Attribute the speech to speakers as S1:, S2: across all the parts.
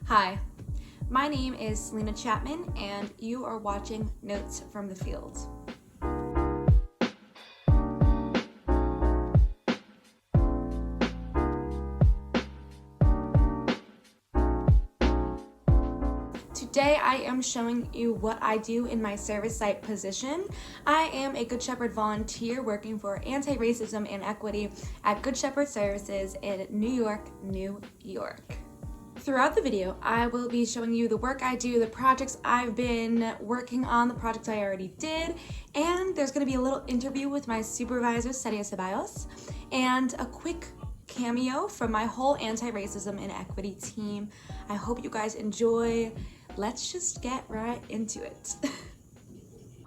S1: Hi, my name is Celina Chapman, and you are watching Notes from the Field. Today I am showing you what I do in my service site position. I am a Good Shepherd volunteer working for anti-racism and equity at Good Shepherd Services in New York, New York. Throughout the video, I will be showing you the work I do, the projects I've been working on, the projects I already did, and there's going to be a little interview with my supervisor, Celia Ceballos, and a quick cameo from my whole anti-racism and equity team. I hope you guys enjoy. Let's just get right into it.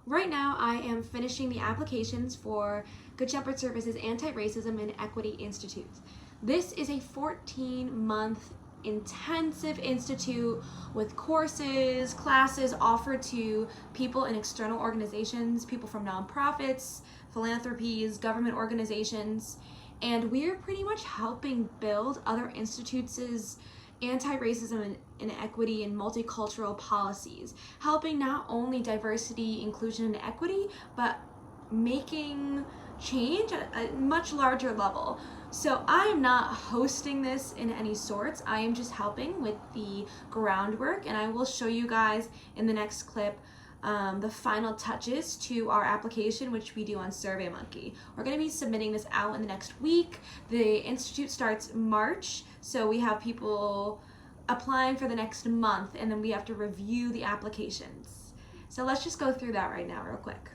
S1: Right now, I am finishing the applications for Good Shepherd Services Anti-Racism and Equity Institute. This is a 14-month intensive institute with courses, classes offered to people in external organizations, people from nonprofits, philanthropies, government organizations, and we're pretty much helping build other institutes' anti-racism and equity and multicultural policies, helping not only diversity, inclusion, and equity, but making change at a much larger level. So I am not hosting this in any sorts. I am just helping with the groundwork, and I will show you guys in the next clip the final touches to our application, which we do on SurveyMonkey. We're going to be submitting this out in the next week. The institute starts March, so we have people applying for the next month, and then we have to review the applications. So let's just go through that right now real quick.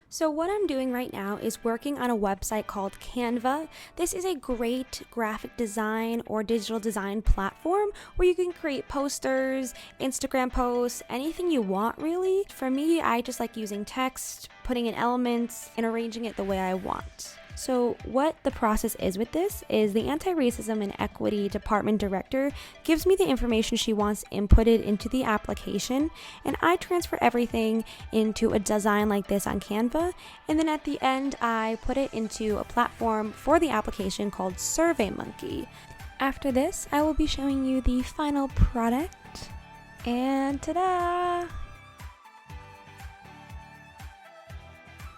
S2: So what I'm doing right now is working on a website called Canva. This is a great graphic design or digital design platform where you can create posters, Instagram posts, anything you want really. For me, I just like using text, putting in elements, and arranging it the way I want. So what the process is with this is the Anti-Racism and Equity Department Director gives me the information she wants inputted into the application, and I transfer everything into a design like this on Canva, and then at the end I put it into a platform for the application called SurveyMonkey. After this, I will be showing you the final product, and ta-da!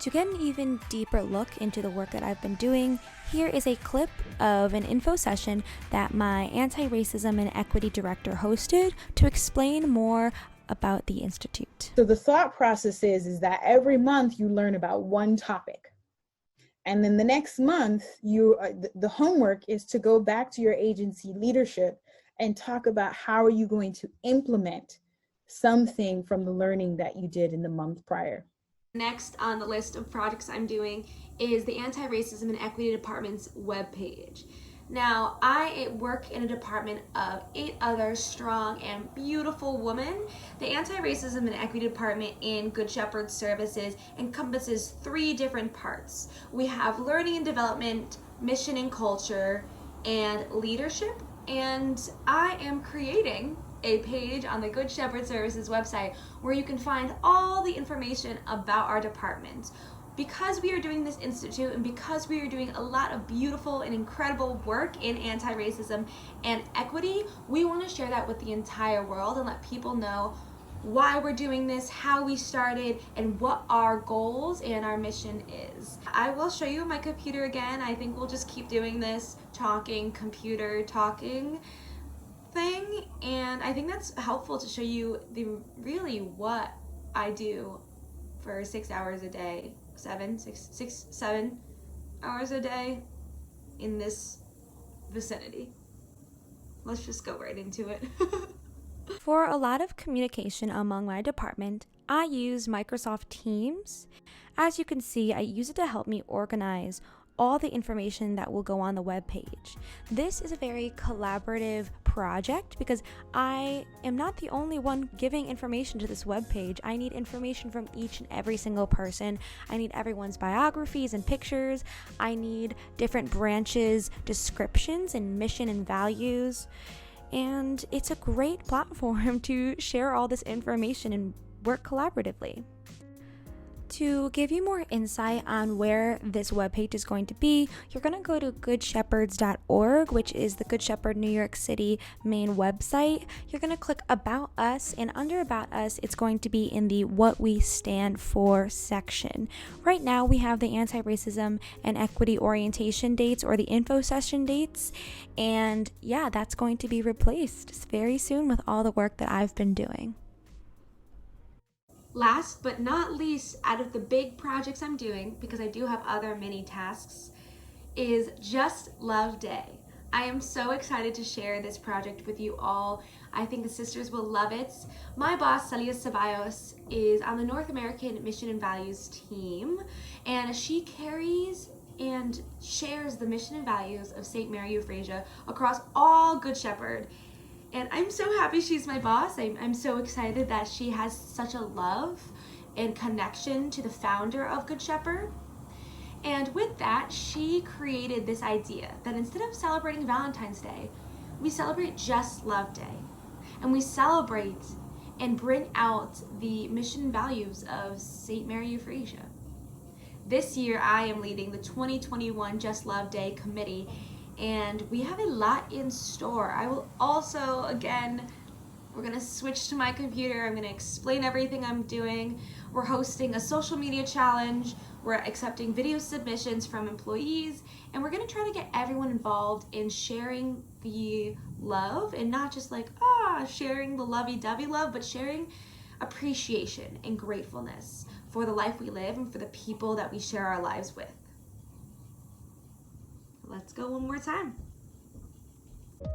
S2: To get an even deeper look into the work that I've been doing, here is a clip of an info session that my Anti-Racism and Equity Director hosted to explain more about the Institute.
S3: So the thought process is that every month you learn about one topic. And then the next month, the homework is to go back to your agency leadership and talk about how are you going to implement something from the learning that you did in the month prior.
S1: Next on the list of projects I'm doing is the Anti-Racism and Equity Department's webpage. Now, I work in a department of 8 other strong and beautiful women. The Anti-Racism and Equity Department in Good Shepherd Services encompasses 3 different parts. We have learning and development, mission and culture, and leadership. And I am creating a page on the Good Shepherd Services website where you can find all the information about our department. Because we are doing this institute and because we are doing a lot of beautiful and incredible work in anti-racism and equity, we want to share that with the entire world and let people know why we're doing this, how we started, and what our goals and our mission is. I will show you my computer again. I think we'll just keep doing this computer talking thing, and I think that's helpful to show you really what I do for 6 hours a day, 7 hours a day in this vicinity. Let's just go right into it.
S2: For a lot of communication among my department, I use Microsoft Teams. As you can see, I use it to help me organize all the information that will go on the web page. This is a very collaborative project because I am not the only one giving information to this web page. I need information from each and every single person. I need everyone's biographies and pictures. I need different branches, descriptions, and mission and values. And it's a great platform to share all this information and work collaboratively. To give you more insight on where this webpage is going to be, you're going to go to goodshepherds.org, which is the Good Shepherd New York City main website. You're going to click About Us, and under About Us, it's going to be in the What We Stand For section. Right now, we have the anti-racism and equity orientation dates, or the info session dates, and yeah, that's going to be replaced very soon with all the work that I've been doing.
S1: Last but not least, out of the big projects I'm doing, because I do have other mini tasks, is Just Love Day. I am so excited to share this project with you all. I think the sisters will love it. My boss, Celia Ceballos, is on the North American Mission and Values team, and she carries and shares the mission and values of St. Mary Euphrasia across all Good Shepherd. And I'm so happy she's my boss. I'm so excited that she has such a love and connection to the founder of Good Shepherd. And with that, she created this idea that instead of celebrating Valentine's Day, we celebrate Just Love Day. And we celebrate and bring out the mission and values of St. Mary Euphrasia. This year, I am leading the 2021 Just Love Day committee, and we have a lot in store. I will also, again, we're gonna switch to my computer. I'm gonna explain everything I'm doing. We're hosting a social media challenge. We're accepting video submissions from employees, and we're gonna try to get everyone involved in sharing the love, and not just like, sharing the lovey-dovey love, but sharing appreciation and gratefulness for the life we live and for the people that we share our lives with. Let's go one more time.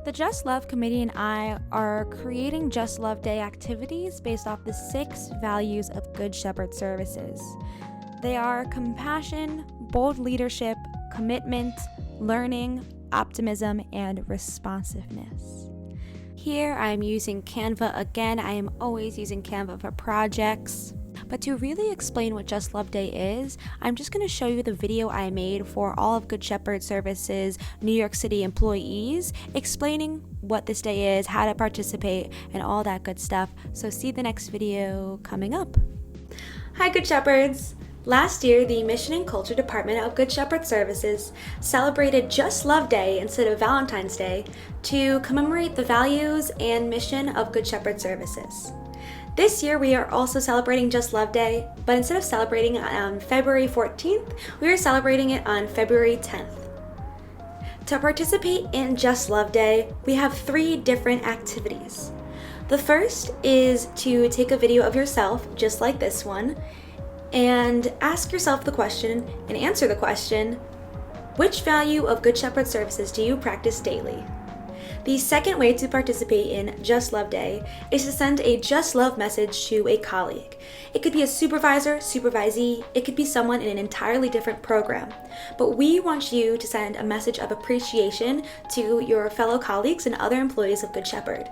S2: The Just Love Committee and I are creating Just Love Day activities based off the 6 values of Good Shepherd Services. They are compassion, bold leadership, commitment, learning, optimism, and responsiveness. Here I'm using Canva again. I am always using Canva for projects. But to really explain what Just Love Day is, I'm just going to show you the video I made for all of Good Shepherd Services New York City employees, explaining what this day is, how to participate, and all that good stuff. So see the next video coming up. Hi, Good Shepherds! Last year, the Mission and Culture Department of Good Shepherd Services celebrated Just Love Day instead of Valentine's Day to commemorate the values and mission of Good Shepherd Services. This year, we are also celebrating Just Love Day, but instead of celebrating it on February 14th, we are celebrating it on February 10th. To participate in Just Love Day, we have 3 different activities. The first is to take a video of yourself, just like this one, and ask yourself the question and answer the question, which value of Good Shepherd Services do you practice daily? The second way to participate in Just Love Day is to send a Just Love message to a colleague. It could be a supervisor, supervisee, it could be someone in an entirely different program. But we want you to send a message of appreciation to your fellow colleagues and other employees of Good Shepherd.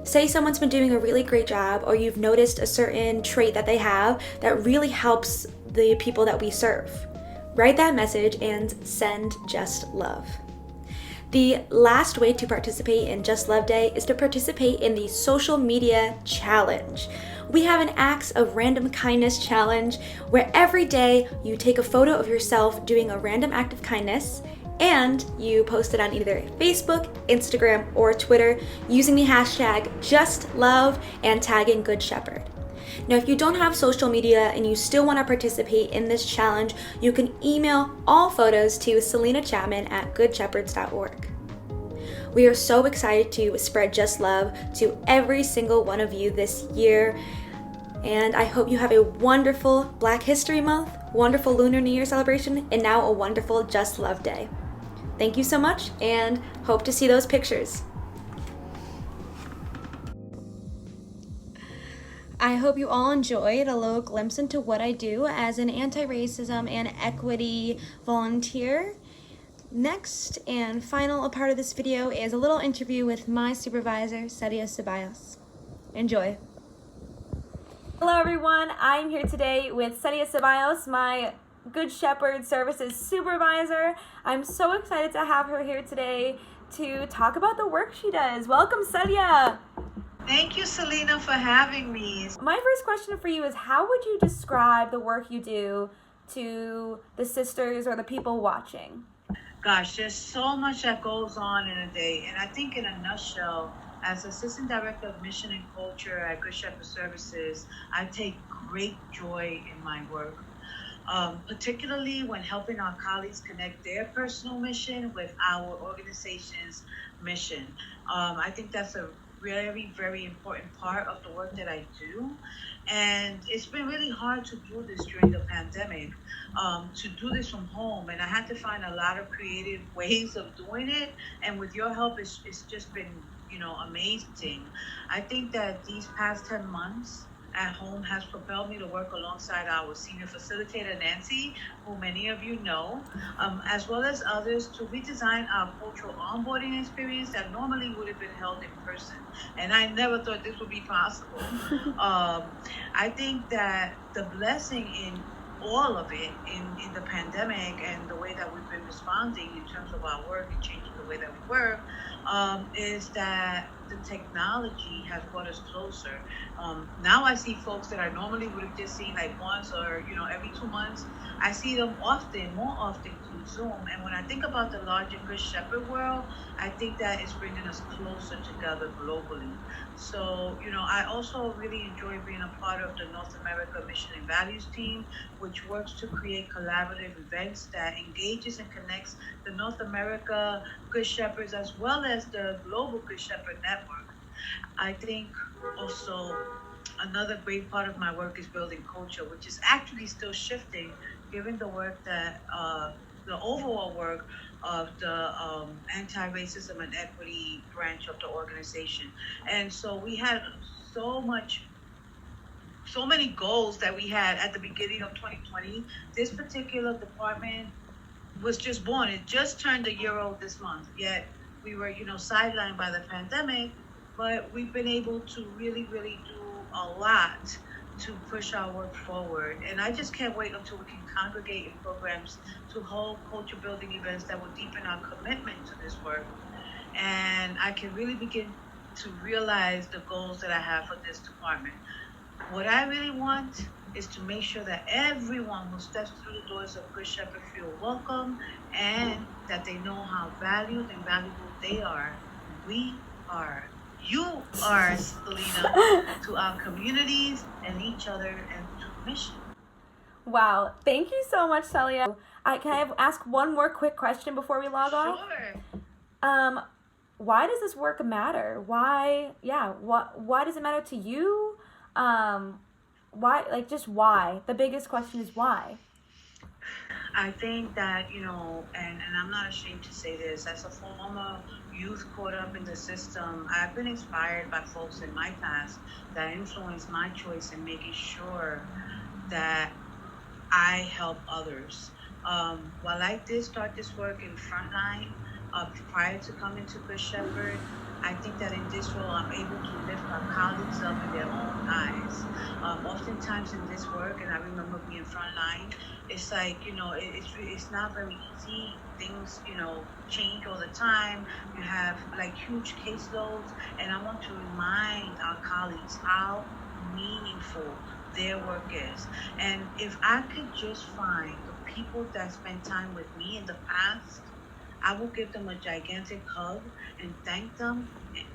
S2: Say someone's been doing a really great job, or you've noticed a certain trait that they have that really helps the people that we serve. Write that message and send Just Love. The last way to participate in Just Love Day is to participate in the social media challenge. We have an Acts of Random Kindness challenge where every day you take a photo of yourself doing a random act of kindness and you post it on either Facebook, Instagram, or Twitter using the hashtag JustLove and tagging Good Shepherd. Now, if you don't have social media and you still want to participate in this challenge, you can email all photos to Celina Chapman at goodshepherds.org. We are so excited to spread Just Love to every single one of you this year, and I hope you have a wonderful Black History Month, wonderful Lunar New Year celebration, and now a wonderful Just Love Day. Thank you so much, and hope to see those pictures. I hope you all enjoyed a little glimpse into what I do as an anti-racism and equity volunteer. Next and final part of this video is a little interview with my supervisor, Celia Ceballos. Enjoy. Hello everyone, I'm here today with Celia Ceballos, my Good Shepherd Services supervisor. I'm so excited to have her here today to talk about the work she does. Welcome, Celia.
S4: Thank you, Celina, for having me.
S2: My first question for you is, how would you describe the work you do to the sisters or the people watching?
S4: Gosh, there's so much that goes on in a day. And I think, in a nutshell, as Assistant Director of Mission and Culture at Good Shepherd Services, I take great joy in my work. Particularly when helping our colleagues connect their personal mission with our organization's mission. I think that's a very, very important part of the work that I do. And it's been really hard to do this during the pandemic, to do this from home. And I had to find a lot of creative ways of doing it. And with your help, it's just been, amazing. I think that these past 10 months, at home has propelled me to work alongside our senior facilitator, Nancy, who many of you know, as well as others, to redesign our cultural onboarding experience that normally would have been held in person. And I never thought this would be possible. I think that the blessing in all of it, in the pandemic and the way that we've been responding in terms of our work and changing the way that we work, is that the technology has brought us closer. Now I see folks that I normally would have just seen like once or every 2 months. I see them often, more often through Zoom. And when I think about the larger Good Shepherd world, I think that it's bringing us closer together globally. So, I also really enjoy being a part of the North America Mission and Values team, which works to create collaborative events that engages and connects the North America Good Shepherds as well as the Global Good Shepherd Network. I think also another great part of my work is building culture, which is actually still shifting given the work that the overall work of the anti-racism and equity branch of the organization. And so we had so many goals that we had at the beginning of 2020. This particular department was just born. It just turned a year old this month. Yet we were, sidelined by the pandemic, but we've been able to really, really do a lot to push our work forward. And I just can't wait until we can congregate in programs to hold culture building events that will deepen our commitment to this work. And I can really begin to realize the goals that I have for this department. What I really want is to make sure that everyone who steps through the doors of Good Shepherd feel welcome and that they know how valued and valuable they are. We are. You are, Celina, to our communities and each other and to mission.
S2: Wow, thank you so much, Celia. Can I ask one more quick question before we log off?
S4: Sure.
S2: Why does this work matter? Why does it matter to you? Why? The biggest question is why.
S4: I think that, and I'm not ashamed to say this, as a former youth caught up in the system, I've been inspired by folks in my past that influenced my choice in making sure that I help others. While I did start this work in Frontline prior to coming to Good Shepherd, I think that in this role, I'm able to lift my colleagues up in their own eyes. Oftentimes in this work, and I remember being frontline, it's like, it's not very easy. Things, change all the time. You have like huge caseloads, and I want to remind our colleagues how meaningful their work is. And if I could just find the people that spend time with me in the past, I will give them a gigantic hug and thank them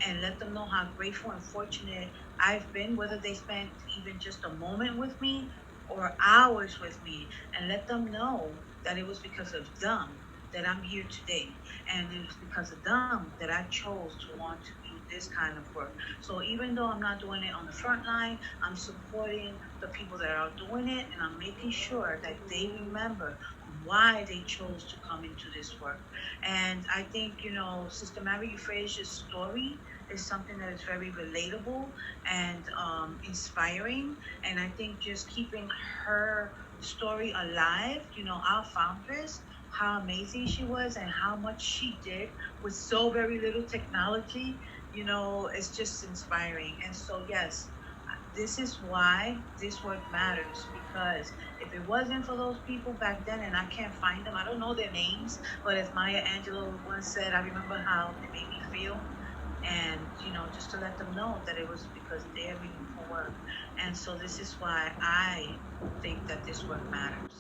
S4: and let them know how grateful and fortunate I've been, whether they spent even just a moment with me or hours with me, and let them know that it was because of them that I'm here today. And it was because of them that I chose to want to do this kind of work. So even though I'm not doing it on the front line, I'm supporting the people that are doing it, and I'm making sure that they remember why they chose to come into this work. And I think, Sister Mary Euphrasia's story is something that is very relatable and inspiring. And I think just keeping her story alive, our foundress, how amazing she was and how much she did with so very little technology, it's just inspiring. And so, yes, this is why this work matters, because if it wasn't for those people back then, and I can't find them, I don't know their names, but as Maya Angelou once said, I remember how it made me feel. and just to let them know that it was because they're meaningful work. And so this is why I think that this work matters.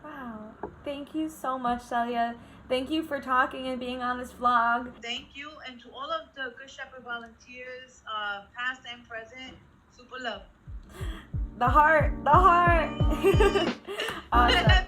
S1: Wow. Thank you so much, Celia. Thank you for talking and being on this vlog.
S4: Thank you, and to all of the Good Shepherd volunteers, past and present, super love.
S1: The heart. Awesome.